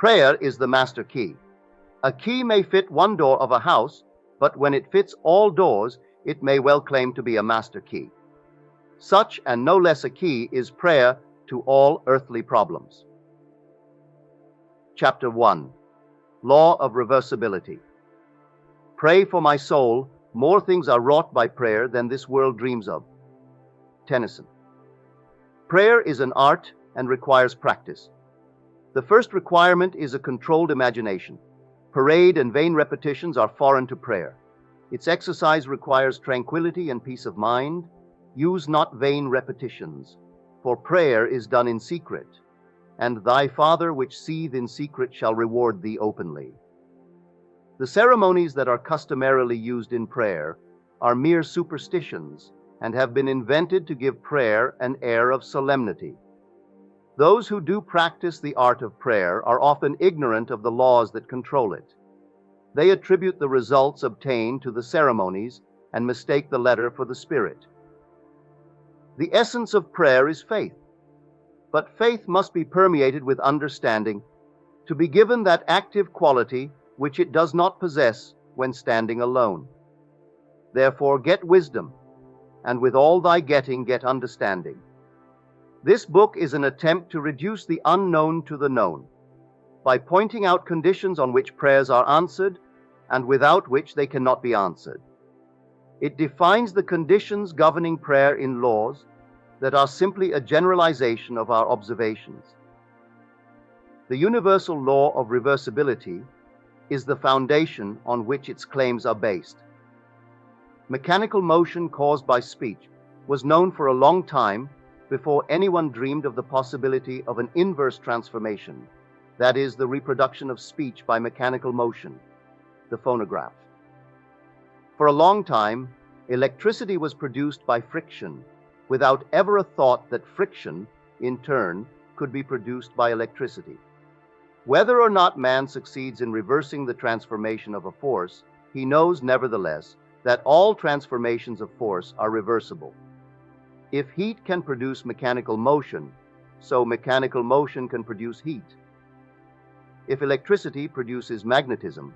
Prayer is the master key. A key may fit one door of a house, but when it fits all doors, it may well claim to be a master key. Such, and no less a key, is prayer to all earthly problems. Chapter 1. Law of Reversibility. Pray for my soul, more things are wrought by prayer than this world dreams of. Tennyson. Prayer is an art and requires practice. The first requirement is a controlled imagination. Parade and vain repetitions are foreign to prayer. Its exercise requires tranquility and peace of mind. Use not vain repetitions, for prayer is done in secret, and thy Father which seeth in secret shall reward thee openly. The ceremonies that are customarily used in prayer are mere superstitions and have been invented to give prayer an air of solemnity. Those who do practice the art of prayer are often ignorant of the laws that control it. They attribute the results obtained to the ceremonies and mistake the letter for the spirit. The essence of prayer is faith, but faith must be permeated with understanding to be given that active quality which it does not possess when standing alone. Therefore get wisdom, and with all thy getting get understanding. This book is an attempt to reduce the unknown to the known, by pointing out conditions on which prayers are answered and without which they cannot be answered. It defines the conditions governing prayer in laws that are simply a generalization of our observations. The universal law of reversibility is the foundation on which its claims are based. Mechanical motion caused by speech was known for a long time before anyone dreamed of the possibility of an inverse transformation, that is, the reproduction of speech by mechanical motion, the phonograph. For a long time, electricity was produced by friction, without ever a thought that friction, in turn, could be produced by electricity. Whether or not man succeeds in reversing the transformation of a force, he knows, nevertheless, that all transformations of force are reversible. If heat can produce mechanical motion, so mechanical motion can produce heat. If electricity produces magnetism,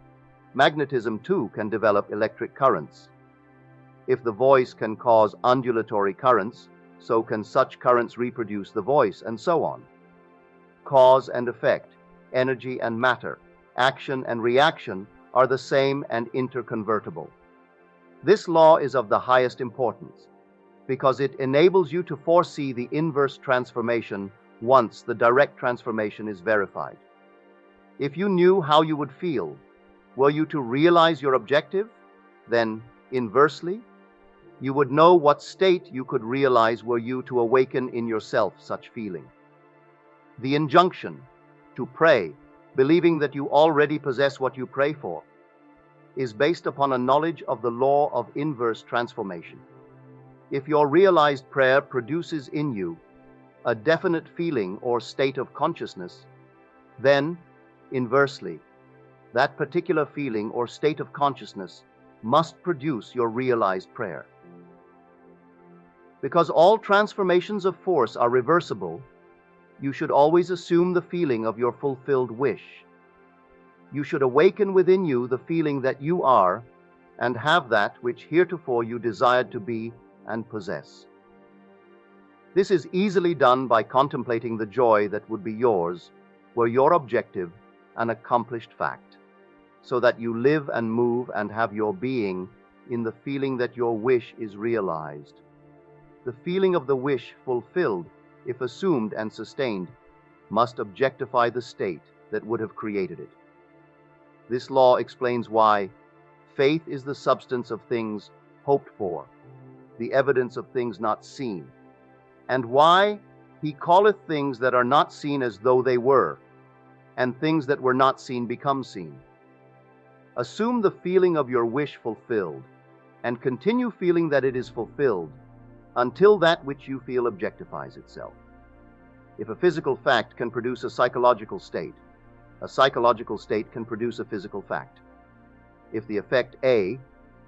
magnetism too can develop electric currents. If the voice can cause undulatory currents, so can such currents reproduce the voice, and so on. Cause and effect, energy and matter, action and reaction are the same and interconvertible. This law is of the highest importance, because it enables you to foresee the inverse transformation once the direct transformation is verified. If you knew how you would feel, were you to realize your objective, then, inversely, you would know what state you could realize were you to awaken in yourself such feeling. The injunction to pray, believing that you already possess what you pray for, is based upon a knowledge of the law of inverse transformation. If your realized prayer produces in you a definite feeling or state of consciousness, then, inversely, that particular feeling or state of consciousness must produce your realized prayer. Because all transformations of force are reversible, you should always assume the feeling of your fulfilled wish. You should awaken within you the feeling that you are and have that which heretofore you desired to be and possess. This is easily done by contemplating the joy that would be yours were your objective an accomplished fact, so that you live and move and have your being in the feeling that your wish is realized. The feeling of the wish fulfilled, if assumed and sustained, must objectify the state that would have created it. This law explains why faith is the substance of things hoped for, the evidence of things not seen, and why he calleth things that are not seen as though they were, and things that were not seen become seen. Assume the feeling of your wish fulfilled, and continue feeling that it is fulfilled until that which you feel objectifies itself. If a physical fact can produce a psychological state can produce a physical fact. If the effect A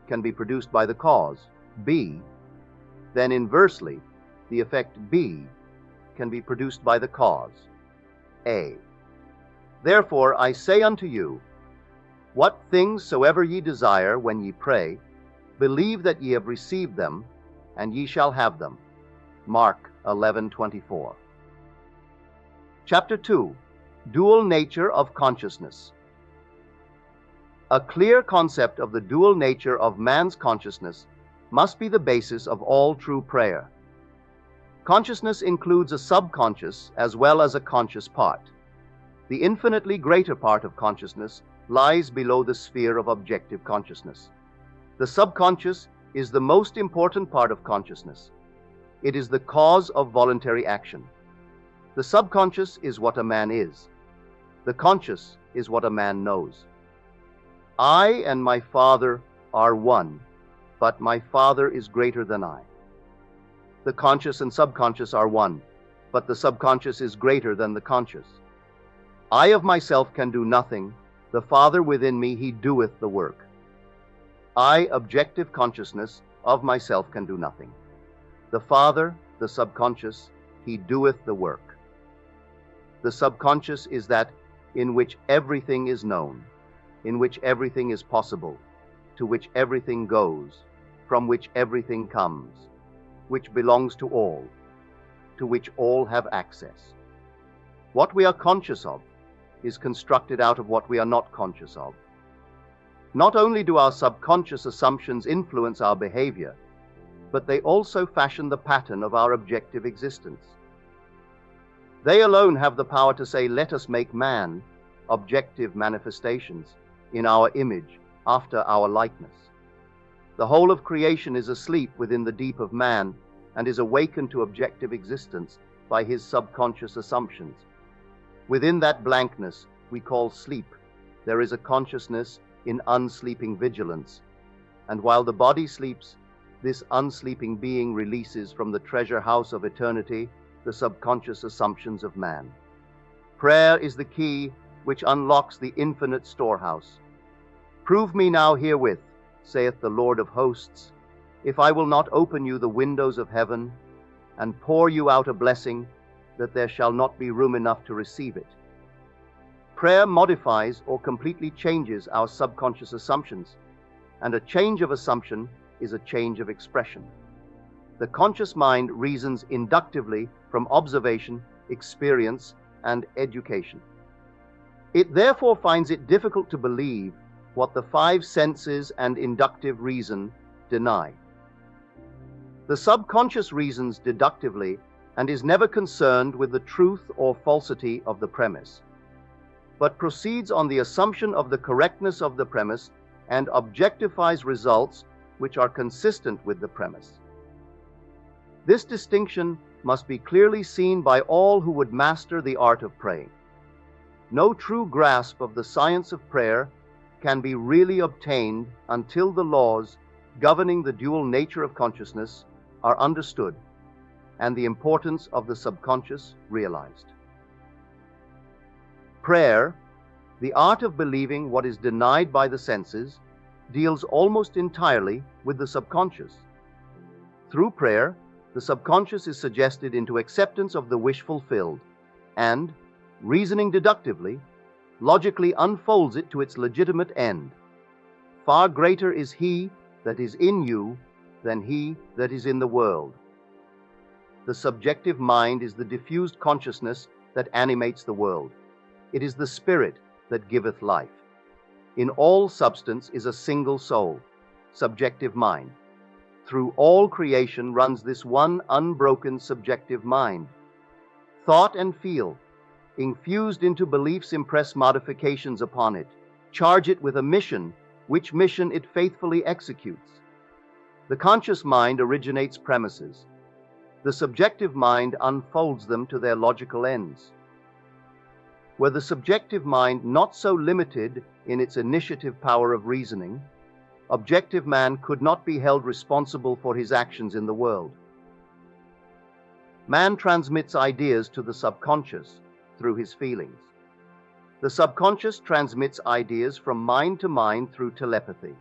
can be produced by the cause, B, then inversely, the effect B can be produced by the cause, A. Therefore I say unto you, what things soever ye desire when ye pray, believe that ye have received them, and ye shall have them. Mark 11:24. Chapter 2. Dual Nature of Consciousness. A clear concept of the dual nature of man's consciousness must be the basis of all true prayer. Consciousness includes a subconscious as well as a conscious part. The infinitely greater part of consciousness lies below the sphere of objective consciousness. The subconscious is the most important part of consciousness. It is the cause of voluntary action. The subconscious is what a man is. The conscious is what a man knows. I and my Father are one, but my Father is greater than I. The conscious and subconscious are one, but the subconscious is greater than the conscious. I of myself can do nothing. The Father within me, he doeth the work. I, objective consciousness, of myself can do nothing. The Father, the subconscious, he doeth the work. The subconscious is that in which everything is known, in which everything is possible, to which everything goes, from which everything comes, which belongs to all, to which all have access. What we are conscious of is constructed out of what we are not conscious of. Not only do our subconscious assumptions influence our behavior, but they also fashion the pattern of our objective existence. They alone have the power to say, let us make man, objective manifestations, in our image, after our likeness. The whole of creation is asleep within the deep of man and is awakened to objective existence by his subconscious assumptions. Within that blankness we call sleep, there is a consciousness in unsleeping vigilance, and while the body sleeps, this unsleeping being releases from the treasure house of eternity the subconscious assumptions of man. Prayer is the key which unlocks the infinite storehouse. Prove me now herewith, saith the Lord of hosts, if I will not open you the windows of heaven and pour you out a blessing that there shall not be room enough to receive it. Prayer modifies or completely changes our subconscious assumptions, and a change of assumption is a change of expression. The conscious mind reasons inductively from observation, experience, and education. It therefore finds it difficult to believe what the five senses and inductive reason deny. The subconscious reasons deductively and is never concerned with the truth or falsity of the premise, but proceeds on the assumption of the correctness of the premise and objectifies results which are consistent with the premise. This distinction must be clearly seen by all who would master the art of praying. No true grasp of the science of prayer can be really obtained until the laws governing the dual nature of consciousness are understood and the importance of the subconscious realized. Prayer, the art of believing what is denied by the senses, deals almost entirely with the subconscious. Through prayer, the subconscious is suggested into acceptance of the wish fulfilled, and, reasoning deductively, logically unfolds it to its legitimate end. Far greater is he that is in you than he that is in the world. The subjective mind is the diffused consciousness that animates the world. It is the spirit that giveth life. In all substance is a single soul, subjective mind. Through all creation runs this one unbroken subjective mind. Thought and feel, infused into beliefs, impress modifications upon it, charge it with a mission, which mission it faithfully executes. The conscious mind originates premises. The subjective mind unfolds them to their logical ends. Were the subjective mind not so limited in its initiative power of reasoning, objective man could not be held responsible for his actions in the world. Man transmits ideas to the subconscious through his feelings. The subconscious transmits ideas from mind to mind through telepathy.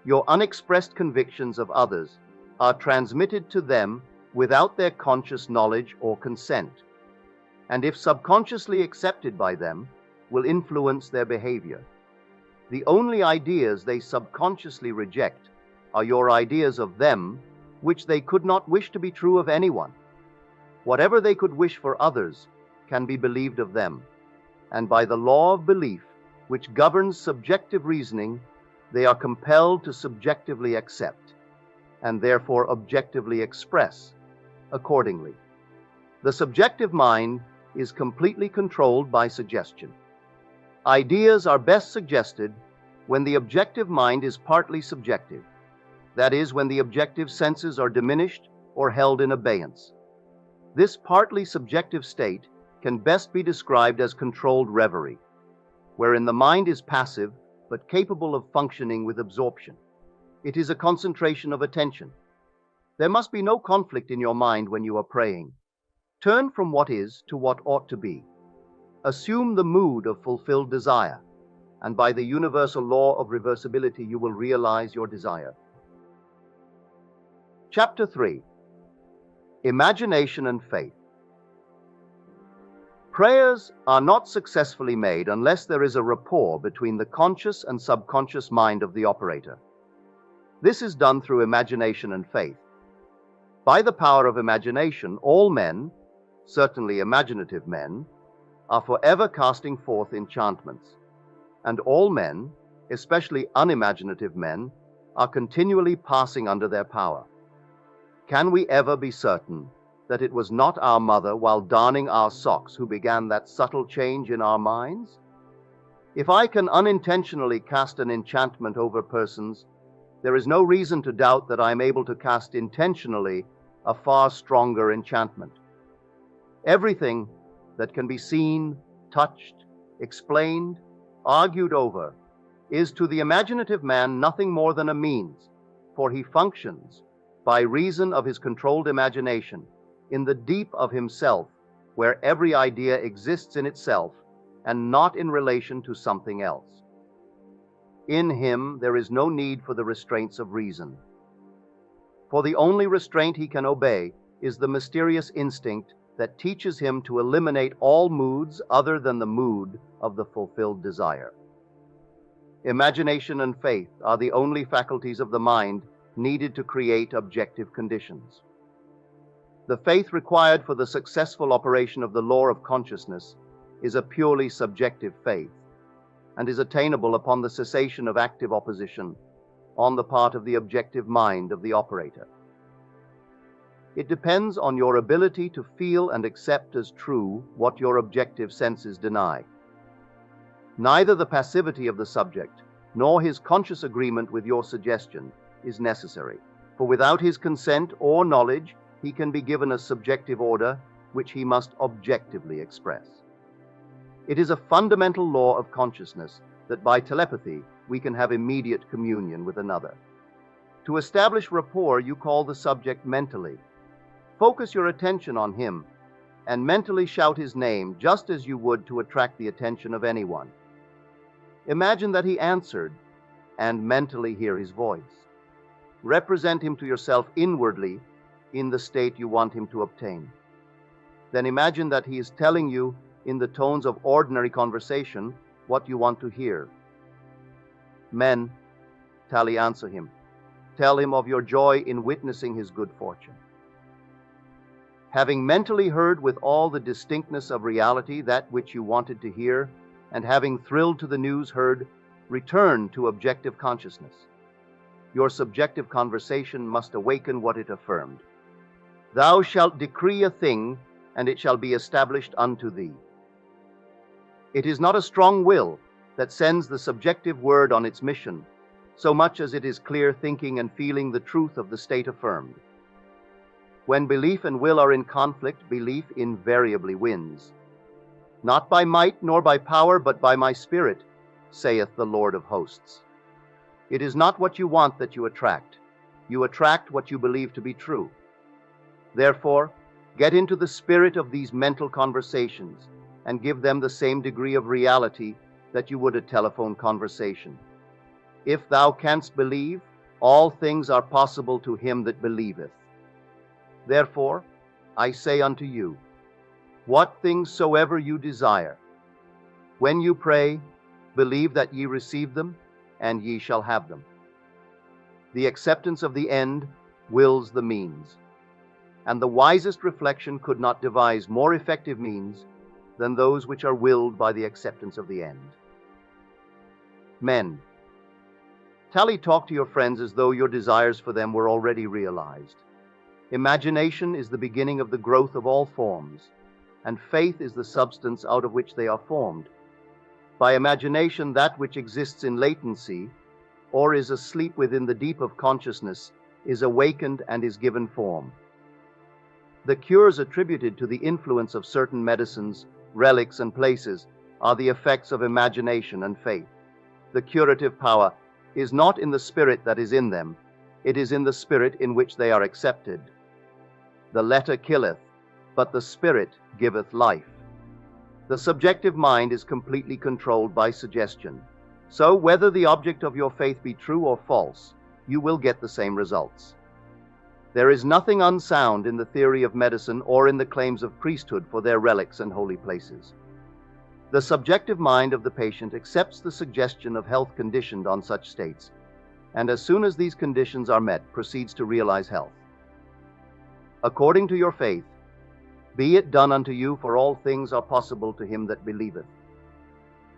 Your unexpressed convictions of others are transmitted to them without their conscious knowledge or consent, and if subconsciously accepted by them, will influence their behavior. The only ideas they subconsciously reject are your ideas of them, which they could not wish to be true of anyone. Whatever they could wish for others can be believed of them, and by the law of belief, which governs subjective reasoning, they are compelled to subjectively accept, and therefore objectively express accordingly. The subjective mind is completely controlled by suggestion. Ideas are best suggested when the objective mind is partly subjective, that is, when the objective senses are diminished or held in abeyance. This partly subjective state can best be described as controlled reverie, wherein the mind is passive but capable of functioning with absorption. It is a concentration of attention. There must be no conflict in your mind when you are praying. Turn from what is to what ought to be. Assume the mood of fulfilled desire, and by the universal law of reversibility, you will realize your desire. Chapter 3. Imagination and Faith. Prayers are not successfully made unless there is a rapport between the conscious and subconscious mind of the operator. This is done through imagination and faith. By the power of imagination, all men, certainly imaginative men, are forever casting forth enchantments, and all men, especially unimaginative men, are continually passing under their power. Can we ever be certain that it was not our mother while darning our socks who began that subtle change in our minds? If I can unintentionally cast an enchantment over persons, there is no reason to doubt that I am able to cast intentionally a far stronger enchantment. Everything that can be seen, touched, explained, argued over, is to the imaginative man nothing more than a means, for he functions, by reason of his controlled imagination, in the deep of himself, where every idea exists in itself and not in relation to something else. In him there is no need for the restraints of reason, for the only restraint he can obey is the mysterious instinct that teaches him to eliminate all moods other than the mood of the fulfilled desire. Imagination and faith are the only faculties of the mind needed to create objective conditions. The faith required for the successful operation of the law of consciousness is a purely subjective faith, and is attainable upon the cessation of active opposition on the part of the objective mind of the operator. It depends on your ability to feel and accept as true what your objective senses deny. Neither the passivity of the subject nor his conscious agreement with your suggestion is necessary, for without his consent or knowledge, he can be given a subjective order which he must objectively express. It is a fundamental law of consciousness that by telepathy we can have immediate communion with another. To establish rapport, you call the subject mentally. Focus your attention on him and mentally shout his name just as you would to attract the attention of anyone. Imagine that he answered and mentally hear his voice. Represent him to yourself inwardly in the state you want him to obtain. Then imagine that he is telling you in the tones of ordinary conversation what you want to hear. Mentally answer him. Tell him of your joy in witnessing his good fortune. Having mentally heard with all the distinctness of reality that which you wanted to hear, and having thrilled to the news heard, return to objective consciousness. Your subjective conversation must awaken what it affirmed. Thou shalt decree a thing, and it shall be established unto thee. It is not a strong will that sends the subjective word on its mission, so much as it is clear thinking and feeling the truth of the state affirmed. When belief and will are in conflict, belief invariably wins. Not by might nor by power, but by my spirit, saith the Lord of hosts. It is not what you want that you attract. You attract what you believe to be true. Therefore, get into the spirit of these mental conversations and give them the same degree of reality that you would a telephone conversation. If thou canst believe, all things are possible to him that believeth. Therefore, I say unto you, what things soever you desire, When you pray, believe that ye receive them, and ye shall have them. The acceptance of the end wills the means, and the wisest reflection could not devise more effective means than those which are willed by the acceptance of the end. Men, talk to your friends as though your desires for them were already realized. Imagination is the beginning of the growth of all forms, and faith is the substance out of which they are formed. By imagination, that which exists in latency, or is asleep within the deep of consciousness, is awakened and is given form. The cures attributed to the influence of certain medicines, relics, and places are the effects of imagination and faith. The curative power is not in the spirit that is in them, it is in the spirit in which they are accepted. The letter killeth, but the spirit giveth life. The subjective mind is completely controlled by suggestion. So, whether the object of your faith be true or false, you will get the same results. There is nothing unsound in the theory of medicine or in the claims of priesthood for their relics and holy places. The subjective mind of the patient accepts the suggestion of health conditioned on such states, and as soon as these conditions are met, proceeds to realize health. According to your faith, be it done unto you, for all things are possible to him that believeth.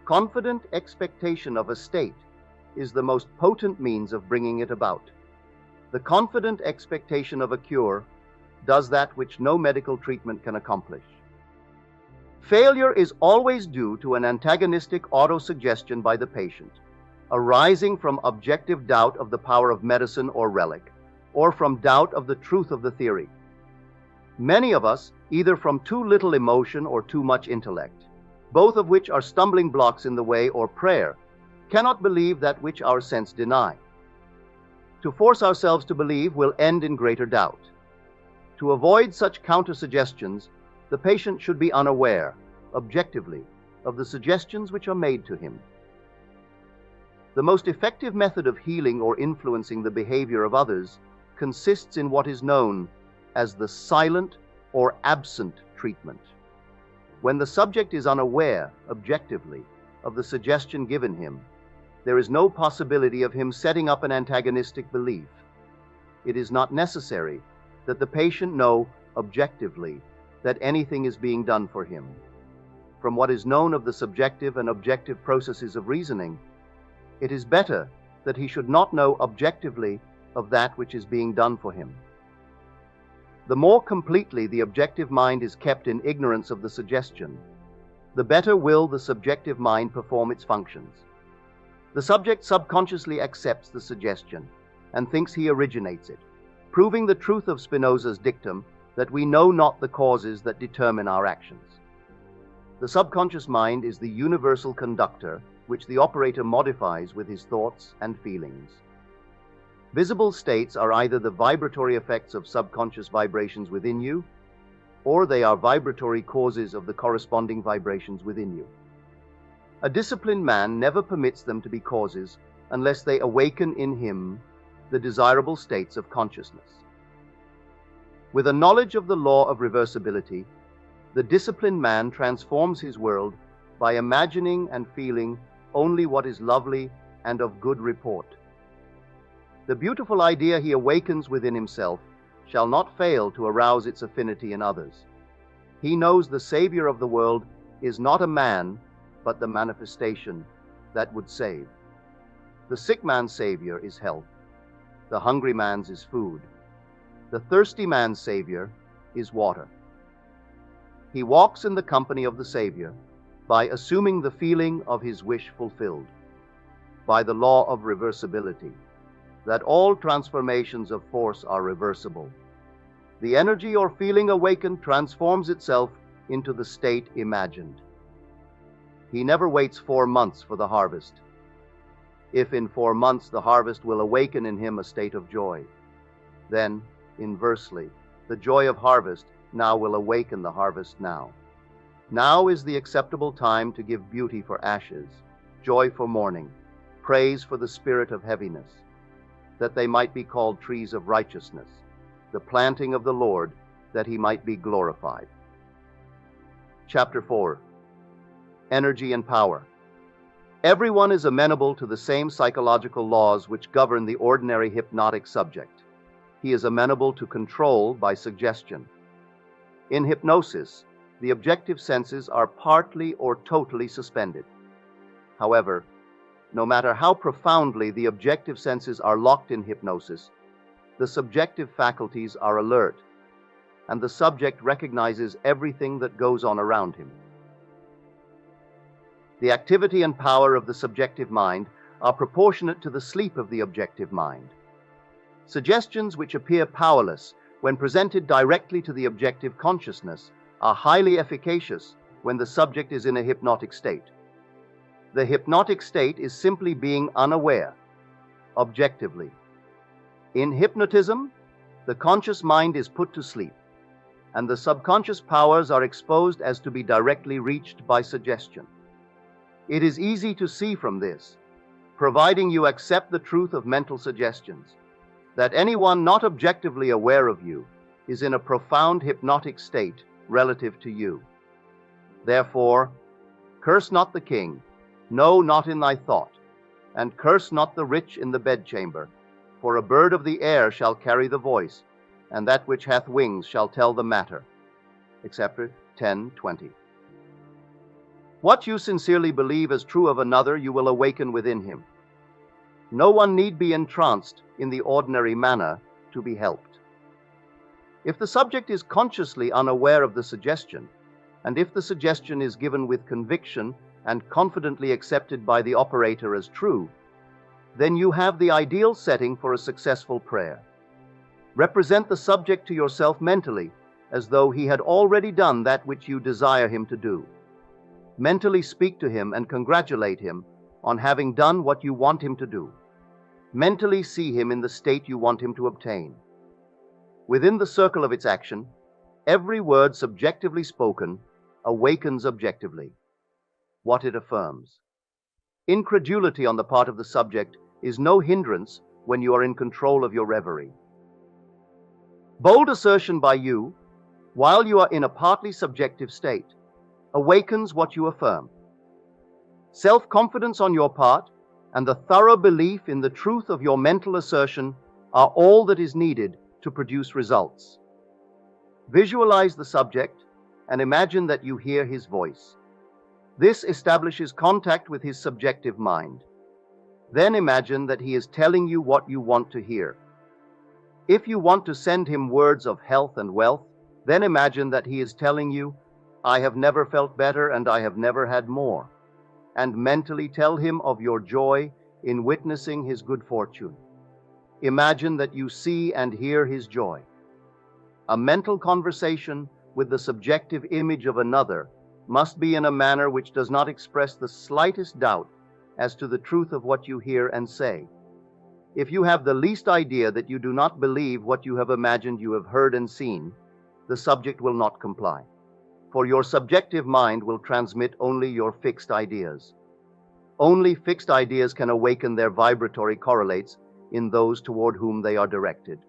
Confident expectation of a state is the most potent means of bringing it about. The confident expectation of a cure does that which no medical treatment can accomplish. Failure is always due to an antagonistic autosuggestion by the patient, arising from objective doubt of the power of medicine or relic, or from doubt of the truth of the theory. Many of us, either from too little emotion or too much intellect, both of which are stumbling blocks in the way, or prayer, cannot believe that which our sense deny. To force ourselves to believe will end in greater doubt. To avoid such counter-suggestions, the patient should be unaware, objectively, of the suggestions which are made to him. The most effective method of healing or influencing the behavior of others consists in what is known as the silent or absent treatment. When the subject is unaware, objectively, of the suggestion given him, there is no possibility of him setting up an antagonistic belief. It is not necessary that the patient know objectively that anything is being done for him. From what is known of the subjective and objective processes of reasoning, it is better that he should not know objectively of that which is being done for him. The more completely the objective mind is kept in ignorance of the suggestion, the better will the subjective mind perform its functions. The subject subconsciously accepts the suggestion and thinks he originates it, proving the truth of Spinoza's dictum that we know not the causes that determine our actions. The subconscious mind is the universal conductor which the operator modifies with his thoughts and feelings. Visible states are either the vibratory effects of subconscious vibrations within you, or they are vibratory causes of the corresponding vibrations within you. A disciplined man never permits them to be causes unless they awaken in him the desirable states of consciousness. With a knowledge of the law of reversibility, the disciplined man transforms his world by imagining and feeling only what is lovely and of good report. The beautiful idea he awakens within himself shall not fail to arouse its affinity in others. He knows the Savior of the world is not a man, but the manifestation that would save. The sick man's Savior is health. The hungry man's is food. The thirsty man's Savior is water. He walks in the company of the Savior by assuming the feeling of his wish fulfilled, by the law of reversibility, that all transformations of force are reversible. The energy or feeling awakened transforms itself into the state imagined. He never waits 4 months for the harvest. If in 4 months the harvest will awaken in him a state of joy, then, inversely, the joy of harvest now will awaken the harvest now. Now is the acceptable time to give beauty for ashes, joy for mourning, praise for the spirit of heaviness, that they might be called trees of righteousness, the planting of the Lord, that he might be glorified. Chapter 4. energy, and power. Everyone is amenable to the same psychological laws which govern the ordinary hypnotic subject. He is amenable to control by suggestion. In hypnosis, the objective senses are partly or totally suspended. However, no matter how profoundly the objective senses are locked in hypnosis, the subjective faculties are alert, and the subject recognizes everything that goes on around him. The activity and power of the subjective mind are proportionate to the sleep of the objective mind. Suggestions which appear powerless when presented directly to the objective consciousness are highly efficacious when the subject is in a hypnotic state. The hypnotic state is simply being unaware, objectively. In hypnotism, the conscious mind is put to sleep, and the subconscious powers are exposed as to be directly reached by suggestion. It is easy to see from this, providing you accept the truth of mental suggestions, that anyone not objectively aware of you is in a profound hypnotic state relative to you. Therefore, curse not the king, no, not in thy thought, and curse not the rich in the bedchamber, for a bird of the air shall carry the voice, and that which hath wings shall tell the matter. Etc. 10:20. What you sincerely believe as true of another, you will awaken within him. No one need be entranced in the ordinary manner to be helped. If the subject is consciously unaware of the suggestion, and if the suggestion is given with conviction and confidently accepted by the operator as true, then you have the ideal setting for a successful prayer. Represent the subject to yourself mentally as though he had already done that which you desire him to do. Mentally speak to him and congratulate him on having done what you want him to do. Mentally see him in the state you want him to obtain. Within the circle of its action, every word subjectively spoken awakens objectively what it affirms. Incredulity on the part of the subject is no hindrance when you are in control of your reverie. Bold assertion by you, while you are in a partly subjective state, awakens what you affirm. Self-confidence on your part and the thorough belief in the truth of your mental assertion are all that is needed to produce results. Visualize the subject and imagine that you hear his voice. This establishes contact with his subjective mind. Then imagine that he is telling you what you want to hear. If you want to send him words of health and wealth, then imagine that he is telling you, "I have never felt better and I have never had more," and mentally tell him of your joy in witnessing his good fortune. Imagine that you see and hear his joy. A mental conversation with the subjective image of another must be in a manner which does not express the slightest doubt as to the truth of what you hear and say. If you have the least idea that you do not believe what you have imagined you have heard and seen, the subject will not comply, for your subjective mind will transmit only your fixed ideas. Only fixed ideas can awaken their vibratory correlates in those toward whom they are directed.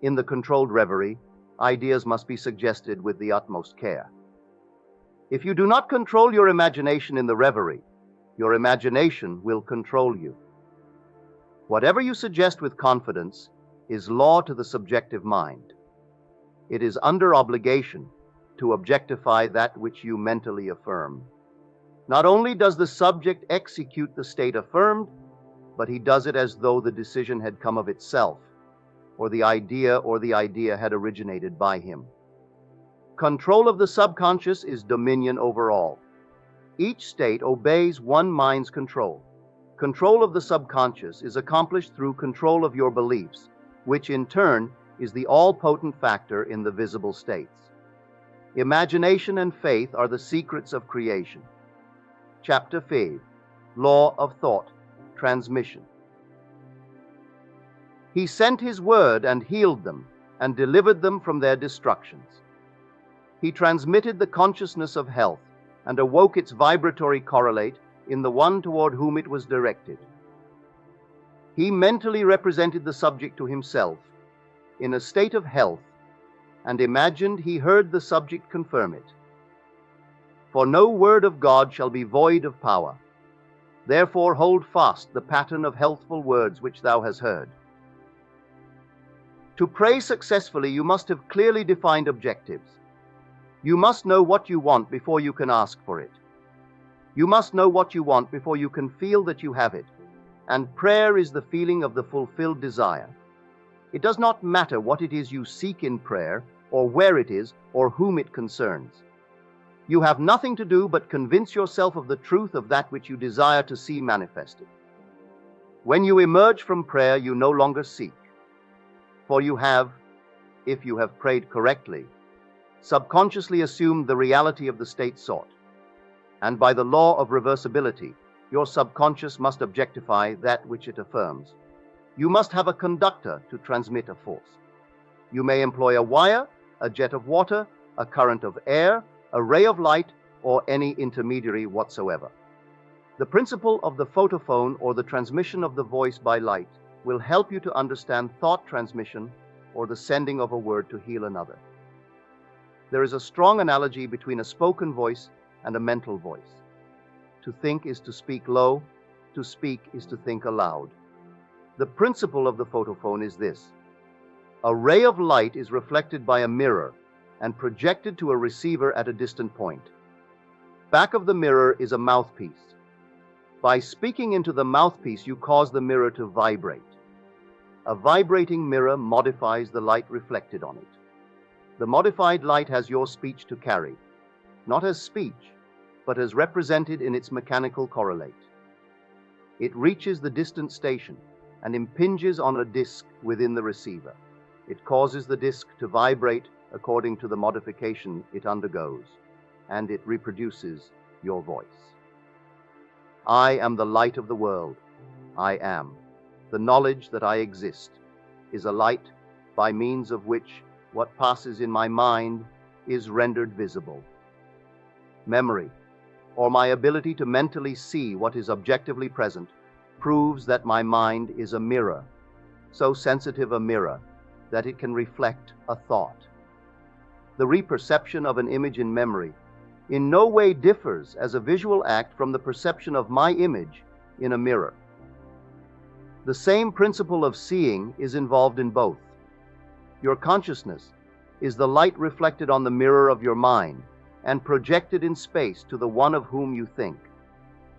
In the controlled reverie, ideas must be suggested with the utmost care. If you do not control your imagination in the reverie, your imagination will control you. Whatever you suggest with confidence is law to the subjective mind. It is under obligation to objectify that which you mentally affirm. Not only does the subject execute the state affirmed, but he does it as though the decision had come of itself, or the idea had originated by him. Control of the subconscious is dominion over all. Each state obeys one mind's control. Control of the subconscious is accomplished through control of your beliefs, which in turn is the all-potent factor in the visible states. Imagination and faith are the secrets of creation. Chapter 5. Law of Thought, Transmission. He sent his word and healed them and delivered them from their destructions. He transmitted the consciousness of health and awoke its vibratory correlate in the one toward whom it was directed. He mentally represented the subject to himself in a state of health and imagined he heard the subject confirm it. For no word of God shall be void of power. Therefore hold fast the pattern of healthful words which thou hast heard. To pray successfully, you must have clearly defined objectives. You must know what you want before you can ask for it. You must know what you want before you can feel that you have it. And prayer is the feeling of the fulfilled desire. It does not matter what it is you seek in prayer, or where it is, or whom it concerns. You have nothing to do but convince yourself of the truth of that which you desire to see manifested. When you emerge from prayer, you no longer seek, for you have, if you have prayed correctly, subconsciously assumed the reality of the state sought. And by the law of reversibility, your subconscious must objectify that which it affirms. You must have a conductor to transmit a force. You may employ a wire, a jet of water, a current of air, a ray of light, or any intermediary whatsoever. The principle of the photophone, or the transmission of the voice by light, will help you to understand thought transmission or the sending of a word to heal another. There is a strong analogy between a spoken voice and a mental voice. To think is to speak low, to speak is to think aloud. The principle of the photophone is this. A ray of light is reflected by a mirror and projected to a receiver at a distant point. Back of the mirror is a mouthpiece. By speaking into the mouthpiece, you cause the mirror to vibrate. A vibrating mirror modifies the light reflected on it. The modified light has your speech to carry, not as speech, but as represented in its mechanical correlate. It reaches the distant station and impinges on a disc within the receiver. It causes the disc to vibrate according to the modification it undergoes, and it reproduces your voice. I am the light of the world. I am. The knowledge that I exist is a light by means of which what passes in my mind is rendered visible. Memory, or my ability to mentally see what is objectively present, proves that my mind is a mirror, so sensitive a mirror that it can reflect a thought. The reperception of an image in memory in no way differs as a visual act from the perception of my image in a mirror. The same principle of seeing is involved in both. Your consciousness is the light reflected on the mirror of your mind and projected in space to the one of whom you think.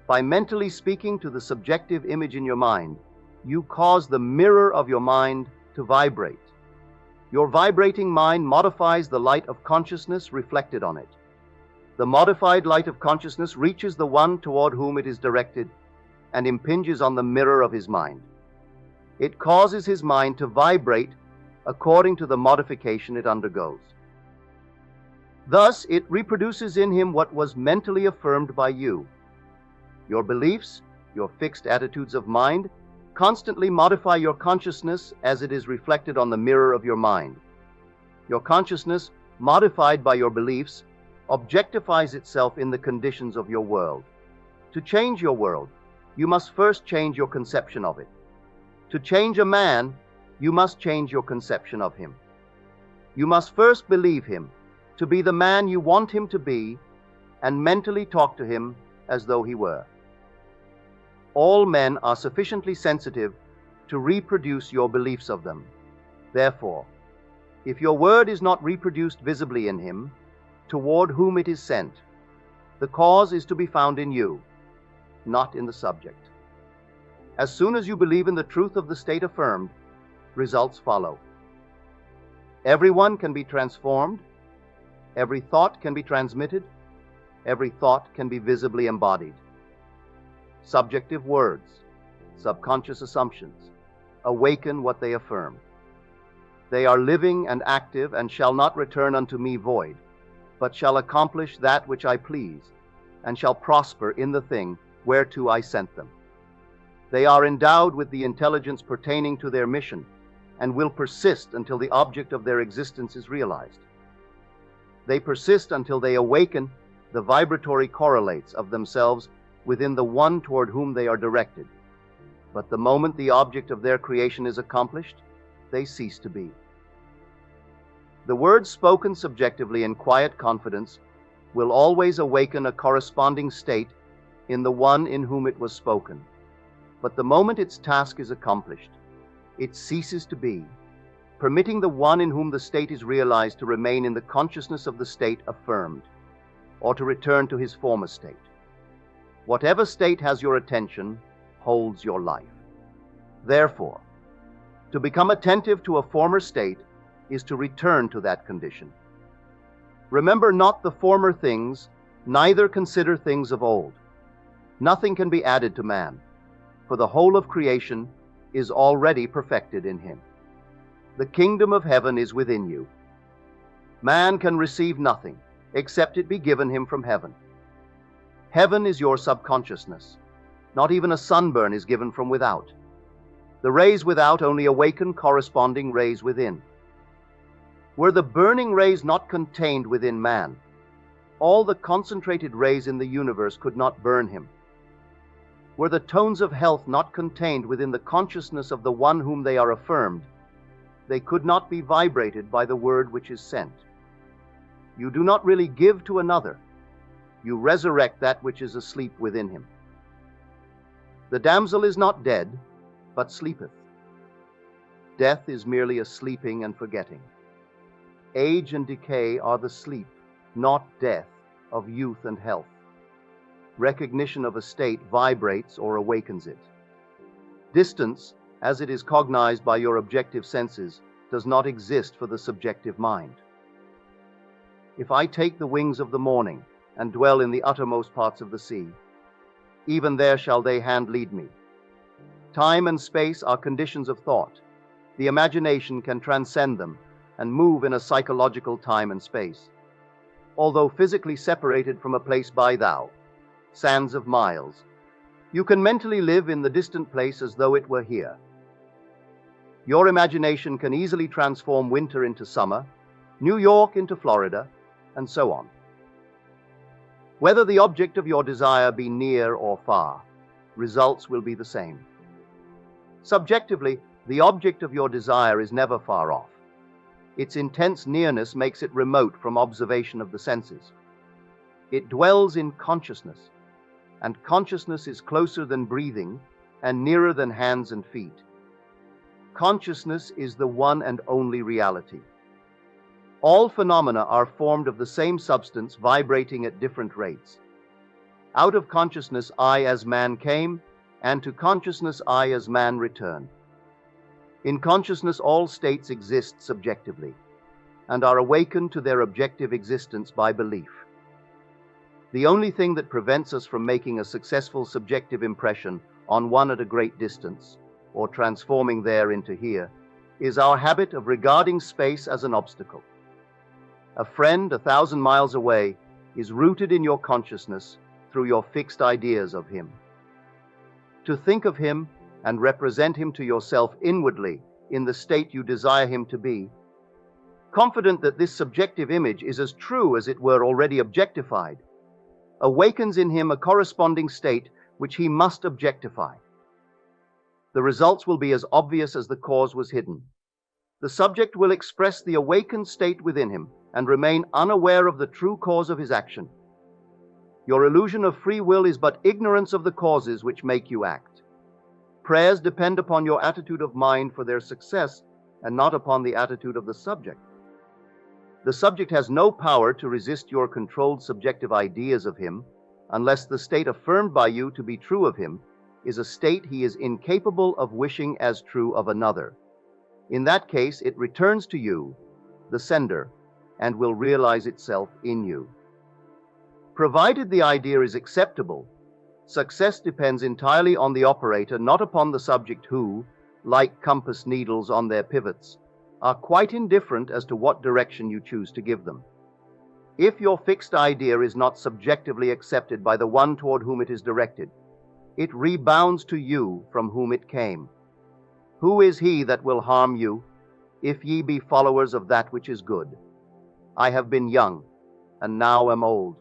By mentally speaking to the subjective image in your mind, you cause the mirror of your mind to vibrate. Your vibrating mind modifies the light of consciousness reflected on it. The modified light of consciousness reaches the one toward whom it is directed and impinges on the mirror of his mind. It causes his mind to vibrate according to the modification it undergoes. Thus, it reproduces in him what was mentally affirmed by you. Your beliefs, your fixed attitudes of mind, constantly modify your consciousness as it is reflected on the mirror of your mind. Your consciousness, modified by your beliefs, objectifies itself in the conditions of your world. To change your world, you must first change your conception of it. To change a man, you must change your conception of him. You must first believe him to be the man you want him to be, and mentally talk to him as though he were. All men are sufficiently sensitive to reproduce your beliefs of them. Therefore, if your word is not reproduced visibly in him, toward whom it is sent, the cause is to be found in you, not in the subject. As soon as you believe in the truth of the state affirmed, results follow. Everyone can be transformed, every thought can be transmitted, every thought can be visibly embodied. Subjective words, subconscious assumptions, awaken what they affirm. They are living and active and shall not return unto me void, but shall accomplish that which I please, and shall prosper in the thing whereto I sent them. They are endowed with the intelligence pertaining to their mission, and will persist until the object of their existence is realized. They persist until they awaken the vibratory correlates of themselves within the one toward whom they are directed. But the moment the object of their creation is accomplished, they cease to be. The words spoken subjectively in quiet confidence will always awaken a corresponding state in the one in whom it was spoken. But the moment its task is accomplished, it ceases to be, permitting the one in whom the state is realized to remain in the consciousness of the state affirmed, or to return to his former state. Whatever state has your attention holds your life. Therefore, to become attentive to a former state is to return to that condition. Remember not the former things, neither consider things of old. Nothing can be added to man, for the whole of creation is already perfected in him. The kingdom of heaven is within you. Man can receive nothing except it be given him from heaven. Heaven is your subconsciousness. Not even a sunburn is given from without. The rays without only awaken corresponding rays within. Were the burning rays not contained within man, all the concentrated rays in the universe could not burn him. Were the tones of health not contained within the consciousness of the one whom they are affirmed, they could not be vibrated by the word which is sent. You do not really give to another. You resurrect that which is asleep within him. The damsel is not dead, but sleepeth. Death is merely a sleeping and forgetting. Age and decay are the sleep, not death, of youth and health. Recognition of a state vibrates or awakens it. Distance, as it is cognized by your objective senses, does not exist for the subjective mind. If I take the wings of the morning and dwell in the uttermost parts of the sea, even there shall they hand lead me. Time and space are conditions of thought. The imagination can transcend them and move in a psychological time and space. Although physically separated from a place by thou, sands of miles, you can mentally live in the distant place as though it were here. Your imagination can easily transform winter into summer, New York into Florida, and so on. Whether the object of your desire be near or far, results will be the same. Subjectively, the object of your desire is never far off. Its intense nearness makes it remote from observation of the senses. It dwells in consciousness, and consciousness is closer than breathing and nearer than hands and feet. Consciousness is the one and only reality. All phenomena are formed of the same substance vibrating at different rates. Out of consciousness I as man came, and to consciousness I as man return. In consciousness all states exist subjectively, and are awakened to their objective existence by belief. The only thing that prevents us from making a successful subjective impression on one at a great distance, or transforming there into here, is our habit of regarding space as an obstacle. A friend 1,000 miles away is rooted in your consciousness through your fixed ideas of him. To think of him and represent him to yourself inwardly in the state you desire him to be, confident that this subjective image is as true as it were already objectified, awakens in him a corresponding state which he must objectify. The results will be as obvious as the cause was hidden. The subject will express the awakened state within him and remain unaware of the true cause of his action. Your illusion of free will is but ignorance of the causes which make you act. Prayers depend upon your attitude of mind for their success and not upon the attitude of the subject. The subject has no power to resist your controlled subjective ideas of him unless the state affirmed by you to be true of him is a state he is incapable of wishing as true of another. In that case, it returns to you, the sender, and will realize itself in you. Provided the idea is acceptable, success depends entirely on the operator, not upon the subject who, like compass needles on their pivots, are quite indifferent as to what direction you choose to give them. If your fixed idea is not subjectively accepted by the one toward whom it is directed, it rebounds to you from whom it came. Who is he that will harm you, if ye be followers of that which is good? I have been young, and now am old,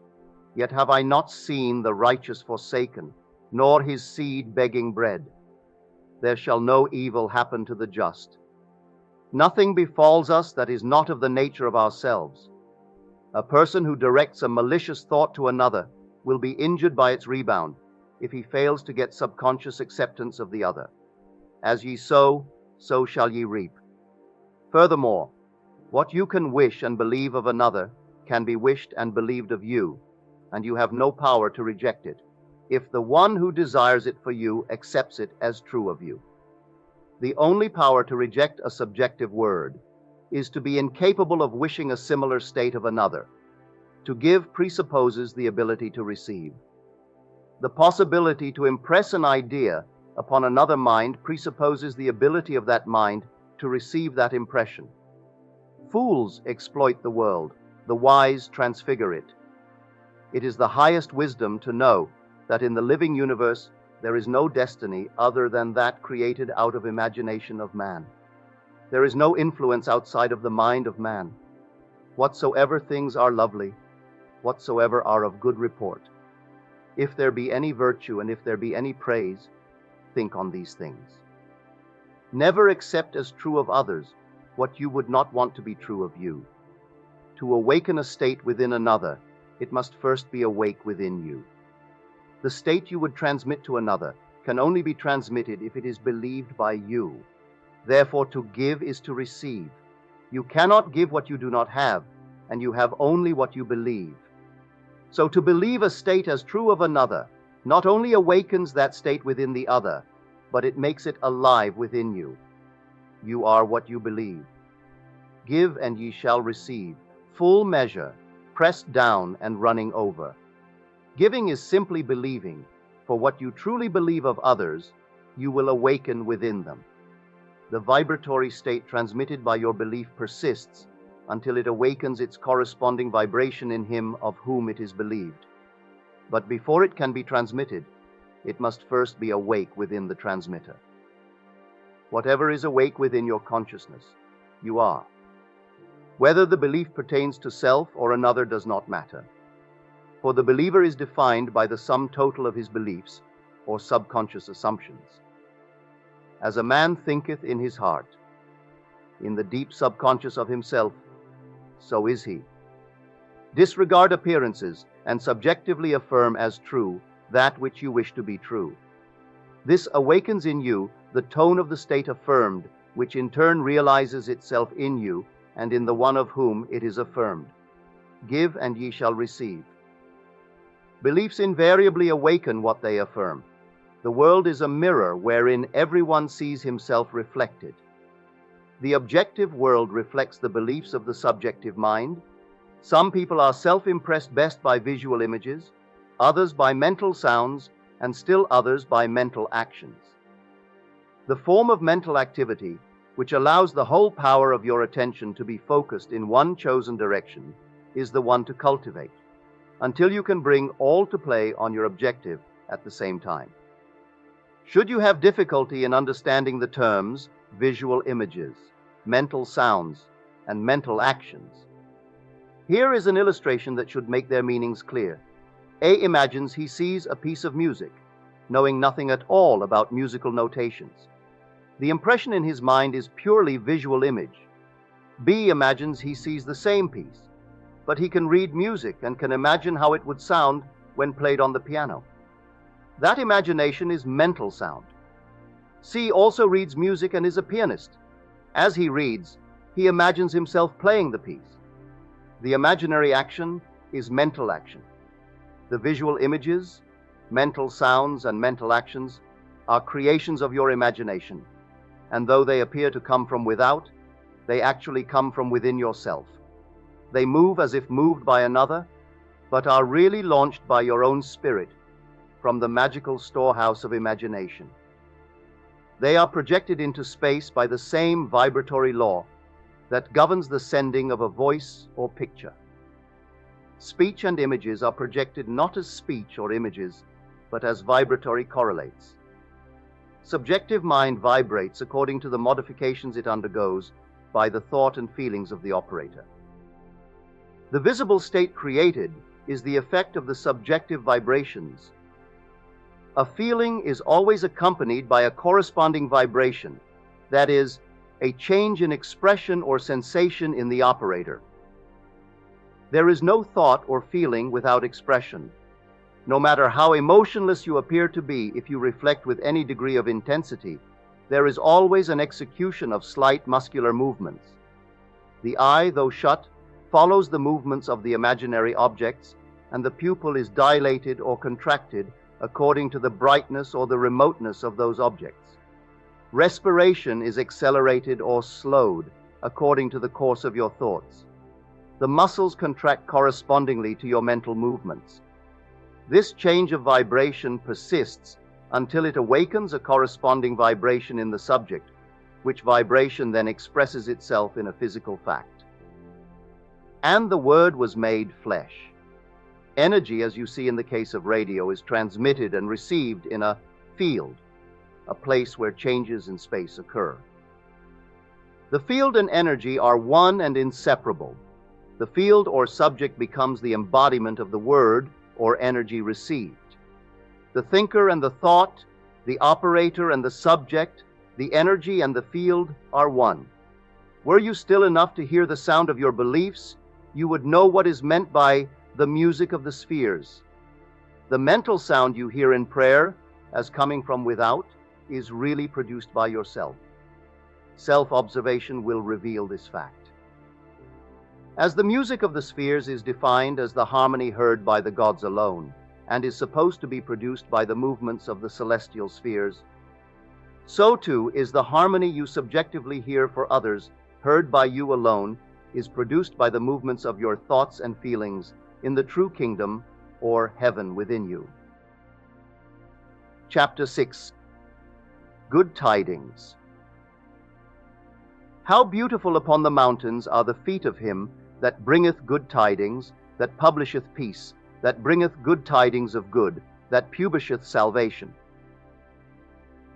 yet have I not seen the righteous forsaken, nor his seed begging bread. There shall no evil happen to the just. Nothing befalls us that is not of the nature of ourselves. A person who directs a malicious thought to another will be injured by its rebound if he fails to get subconscious acceptance of the other. As ye sow, so shall ye reap. Furthermore, what you can wish and believe of another can be wished and believed of you, and you have no power to reject it, if the one who desires it for you accepts it as true of you. The only power to reject a subjective word is to be incapable of wishing a similar state of another. To give presupposes the ability to receive. The possibility to impress an idea upon another mind presupposes the ability of that mind to receive that impression. Fools exploit the world, the wise transfigure it. It is the highest wisdom to know that in the living universe there is no destiny other than that created out of imagination of man. There is no influence outside of the mind of man. Whatsoever things are lovely, whatsoever are of good report, if there be any virtue and if there be any praise, think on these things. Never accept as true of others what you would not want to be true of you. To awaken a state within another, it must first be awake within you. The state you would transmit to another can only be transmitted if it is believed by you. Therefore, to give is to receive. You cannot give what you do not have, and you have only what you believe. So to believe a state as true of another not only awakens that state within the other, but it makes it alive within you. You are what you believe. Give and ye shall receive, full measure, pressed down and running over. Giving is simply believing, for what you truly believe of others, you will awaken within them. The vibratory state transmitted by your belief persists until it awakens its corresponding vibration in him of whom it is believed. But before it can be transmitted, it must first be awake within the transmitter. Whatever is awake within your consciousness, you are. Whether the belief pertains to self or another does not matter. For the believer is defined by the sum total of his beliefs or subconscious assumptions. As a man thinketh in his heart, in the deep subconscious of himself, so is he. Disregard appearances and subjectively affirm as true that which you wish to be true. This awakens in you the tone of the state affirmed, which in turn realizes itself in you and in the one of whom it is affirmed. Give and ye shall receive. Beliefs invariably awaken what they affirm. The world is a mirror wherein everyone sees himself reflected. The objective world reflects the beliefs of the subjective mind. Some people are self-impressed best by visual images, others by mental sounds, and still others by mental actions. The form of mental activity which allows the whole power of your attention to be focused in one chosen direction is the one to cultivate, until you can bring all to play on your objective at the same time. Should you have difficulty in understanding the terms visual images, mental sounds, and mental actions, here is an illustration that should make their meanings clear. A imagines he sees a piece of music, knowing nothing at all about musical notations. The impression in his mind is purely visual image. B imagines he sees the same piece, but he can read music and can imagine how it would sound when played on the piano. That imagination is mental sound. C also reads music and is a pianist. As he reads, he imagines himself playing the piece. The imaginary action is mental action. The visual images, mental sounds, and mental actions are creations of your imagination, and though they appear to come from without, they actually come from within yourself. They move as if moved by another, but are really launched by your own spirit from the magical storehouse of imagination. They are projected into space by the same vibratory law that governs the sending of a voice or picture. Speech and images are projected not as speech or images, but as vibratory correlates. Subjective mind vibrates according to the modifications it undergoes by the thought and feelings of the operator. The visible state created is the effect of the subjective vibrations. A feeling is always accompanied by a corresponding vibration, that is, a change in expression or sensation in the operator. There is no thought or feeling without expression. No matter how emotionless you appear to be, if you reflect with any degree of intensity, there is always an execution of slight muscular movements. The eye, though shut, follows the movements of the imaginary objects, and the pupil is dilated or contracted according to the brightness or the remoteness of those objects. Respiration is accelerated or slowed according to the course of your thoughts. The muscles contract correspondingly to your mental movements. This change of vibration persists until it awakens a corresponding vibration in the subject, which vibration then expresses itself in a physical fact. And the Word was made flesh. Energy, as you see in the case of radio, is transmitted and received in a field, a place where changes in space occur. The field and energy are one and inseparable. The field or subject becomes the embodiment of the word or energy received. The thinker and the thought, the operator and the subject, the energy and the field are one. Were you still enough to hear the sound of your beliefs, you would know what is meant by the music of the spheres. The mental sound you hear in prayer, as coming from without, is really produced by yourself. Self-observation will reveal this fact. As the music of the spheres is defined as the harmony heard by the gods alone, and is supposed to be produced by the movements of the celestial spheres, so too is the harmony you subjectively hear for others, heard by you alone, is produced by the movements of your thoughts and feelings in the true kingdom or heaven within you. Chapter 6. Good Tidings. How beautiful upon the mountains are the feet of him that bringeth good tidings, that publisheth peace, that bringeth good tidings of good, that publisheth salvation.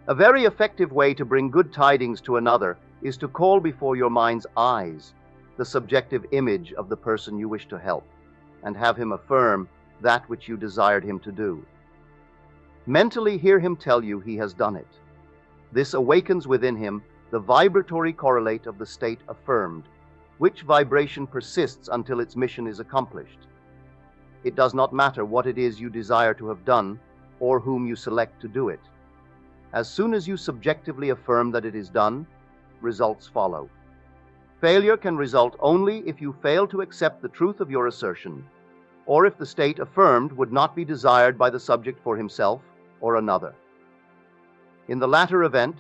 A very effective way to bring good tidings to another is to call before your mind's eyes the subjective image of the person you wish to help, and have him affirm that which you desired him to do. Mentally hear him tell you he has done it. This awakens within him the vibratory correlate of the state affirmed, which vibration persists until its mission is accomplished. It does not matter what it is you desire to have done or whom you select to do it. As soon as you subjectively affirm that it is done, results follow. Failure can result only if you fail to accept the truth of your assertion, or if the state affirmed would not be desired by the subject for himself or another. In the latter event,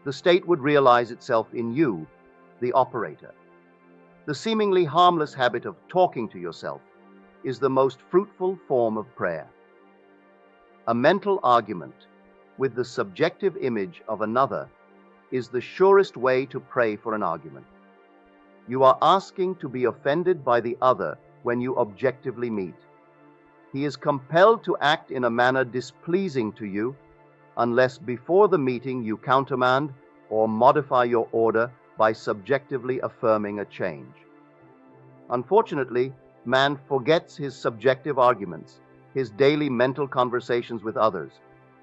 the state would realize itself in you, the operator. The seemingly harmless habit of talking to yourself is the most fruitful form of prayer. A mental argument with the subjective image of another is the surest way to pray for an argument. You are asking to be offended by the other when you objectively meet. He is compelled to act in a manner displeasing to you unless before the meeting you countermand or modify your order by subjectively affirming a change. Unfortunately, man forgets his subjective arguments, his daily mental conversations with others,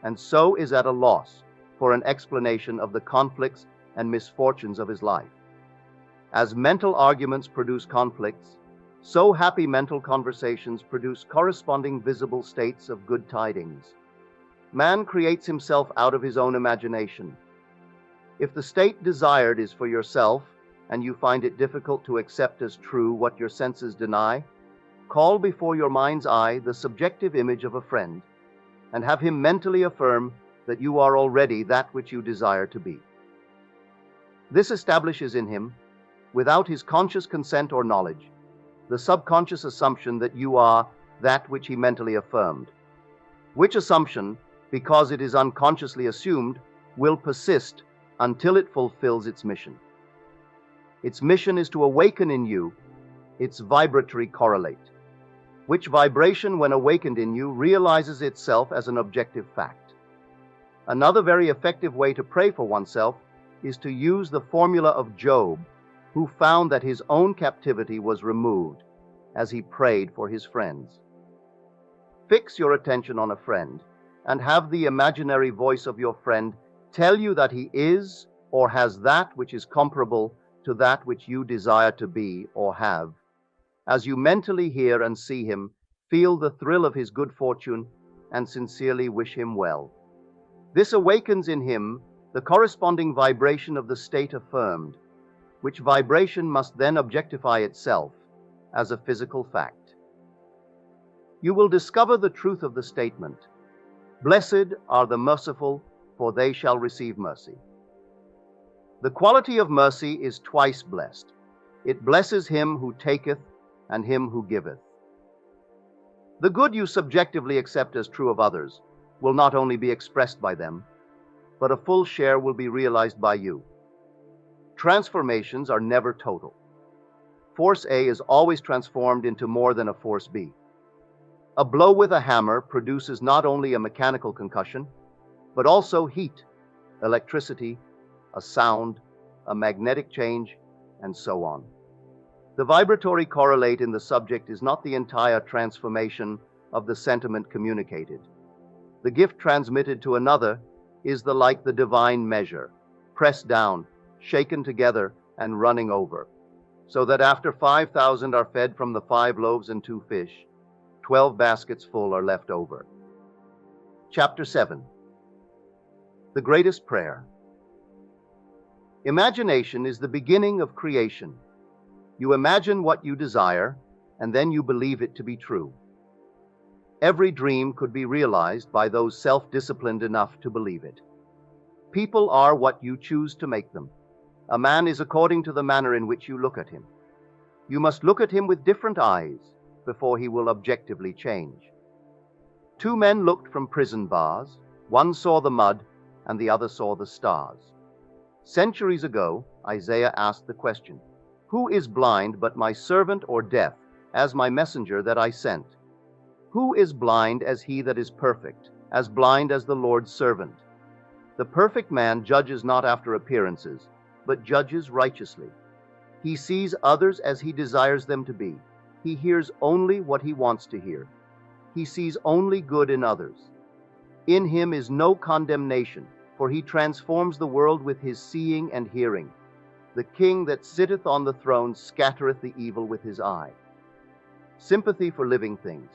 and so is at a loss for an explanation of the conflicts and misfortunes of his life. As mental arguments produce conflicts, so happy mental conversations produce corresponding visible states of good tidings. Man creates himself out of his own imagination. If the state desired is for yourself, and you find it difficult to accept as true what your senses deny, call before your mind's eye the subjective image of a friend, and have him mentally affirm that you are already that which you desire to be. This establishes in him, without his conscious consent or knowledge, the subconscious assumption that you are that which he mentally affirmed, which assumption, because it is unconsciously assumed, will persist until it fulfills its mission. Its mission is to awaken in you its vibratory correlate, which vibration, when awakened in you, realizes itself as an objective fact. Another very effective way to pray for oneself is to use the formula of Job, who found that his own captivity was removed as he prayed for his friends. Fix your attention on a friend and have the imaginary voice of your friend tell you that he is or has that which is comparable to that which you desire to be or have, As you mentally hear and see him, feel the thrill of his good fortune and sincerely wish him well. This awakens in him the corresponding vibration of the state affirmed, which vibration must then objectify itself as a physical fact. You will discover the truth of the statement, "Blessed are the merciful, for they shall receive mercy." The quality of mercy is twice blessed. It blesses him who taketh and him who giveth. The good you subjectively accept as true of others will not only be expressed by them, but a full share will be realized by you. Transformations are never total. Force A is always transformed into more than a force B. A blow with a hammer produces not only a mechanical concussion, but also heat, electricity, a sound, a magnetic change, and so on. The vibratory correlate in the subject is not the entire transformation of the sentiment communicated. The gift transmitted to another is like the divine measure, pressed down, shaken together, and running over, so that after 5,000 are fed from the 5 loaves and 2 fish, 12 baskets full are left over. Chapter 7. The Greatest Prayer. Imagination is the beginning of creation. You imagine what you desire, and then you believe it to be true. Every dream could be realized by those self-disciplined enough to believe it. People are what you choose to make them. A man is according to the manner in which you look at him. You must look at him with different eyes before he will objectively change. 2 men looked from prison bars. One saw the mud, and the other saw the stars. Centuries ago, Isaiah asked the question, "Who is blind but my servant or deaf, as my messenger that I sent? Who is blind as he that is perfect, as blind as the Lord's servant?" The perfect man judges not after appearances, but judges righteously. He sees others as he desires them to be. He hears only what he wants to hear. He sees only good in others. In him is no condemnation, for he transforms the world with his seeing and hearing. The king that sitteth on the throne scattereth the evil with his eye. Sympathy for living things,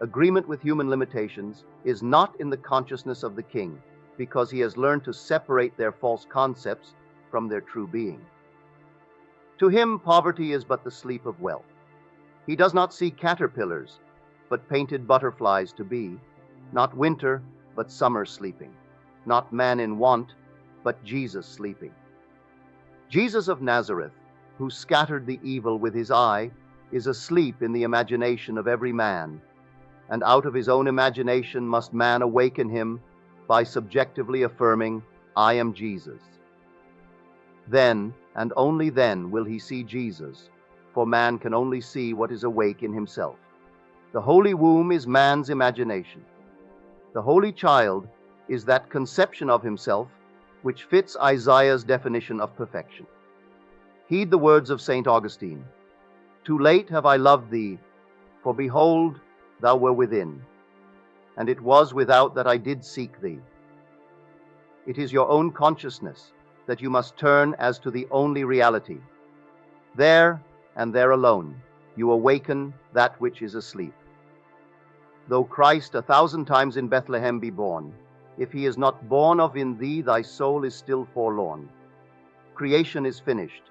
agreement with human limitations, is not in the consciousness of the king, because he has learned to separate their false concepts from their true being. To him, poverty is but the sleep of wealth. He does not see caterpillars, but painted butterflies to be, not winter, but summer sleeping, not man in want, but Jesus sleeping. Jesus of Nazareth, who scattered the evil with his eye, is asleep in the imagination of every man, and out of his own imagination must man awaken him by subjectively affirming, "I am Jesus." Then, and only then, will he see Jesus, for man can only see what is awake in himself. The holy womb is man's imagination. The holy child is that conception of himself which fits Isaiah's definition of perfection. Heed the words of St. Augustine, "Too late have I loved thee, for behold, thou were within, and it was without that I did seek thee." It is your own consciousness that you must turn as to the only reality. There, and there alone, you awaken that which is asleep. Though Christ 1,000 times in Bethlehem be born, if he is not born of in thee, thy soul is still forlorn. Creation is finished.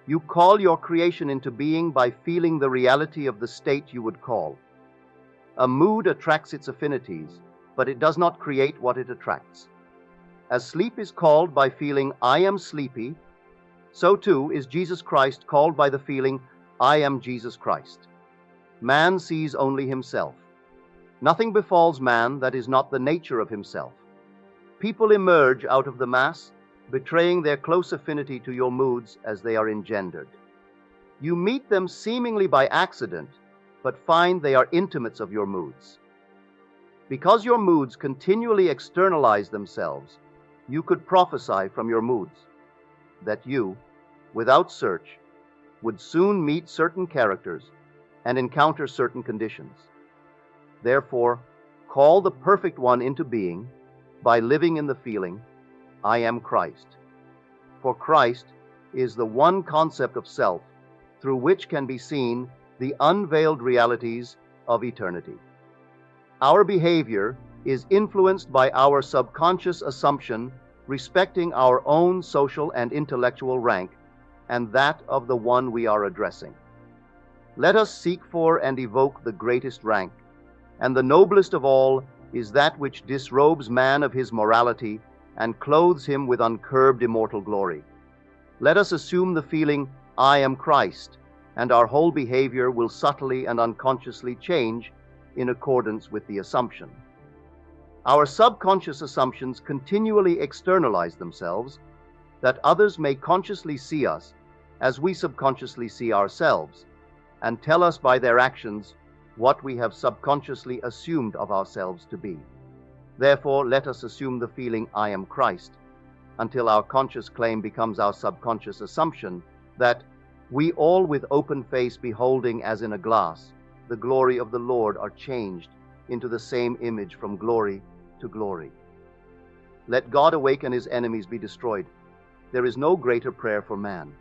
You call your creation into being by feeling the reality of the state you would call. A mood attracts its affinities, but it does not create what it attracts. As sleep is called by feeling, "I am sleepy," so too is Jesus Christ called by the feeling, "I am Jesus Christ." Man sees only himself. Nothing befalls man that is not the nature of himself. People emerge out of the mass, betraying their close affinity to your moods as they are engendered. You meet them seemingly by accident, but find they are intimates of your moods. Because your moods continually externalize themselves, you could prophesy from your moods that you, without search, would soon meet certain characters and encounter certain conditions. Therefore, call the perfect one into being by living in the feeling, "I am Christ." For Christ is the one concept of self through which can be seen the unveiled realities of eternity. Our behavior is influenced by our subconscious assumption respecting our own social and intellectual rank and that of the one we are addressing. Let us seek for and evoke the greatest rank, and the noblest of all is that which disrobes man of his morality and clothes him with uncurbed immortal glory. Let us assume the feeling, I am Christ, and our whole behavior will subtly and unconsciously change in accordance with the assumption. Our subconscious assumptions continually externalize themselves, that others may consciously see us as we subconsciously see ourselves, and tell us by their actions what we have subconsciously assumed of ourselves to be. Therefore, let us assume the feeling, I am Christ, until our conscious claim becomes our subconscious assumption that we all with open face beholding as in a glass the glory of the Lord are changed into the same image from glory to glory. Let God awaken his enemies be destroyed. There is no greater prayer for man.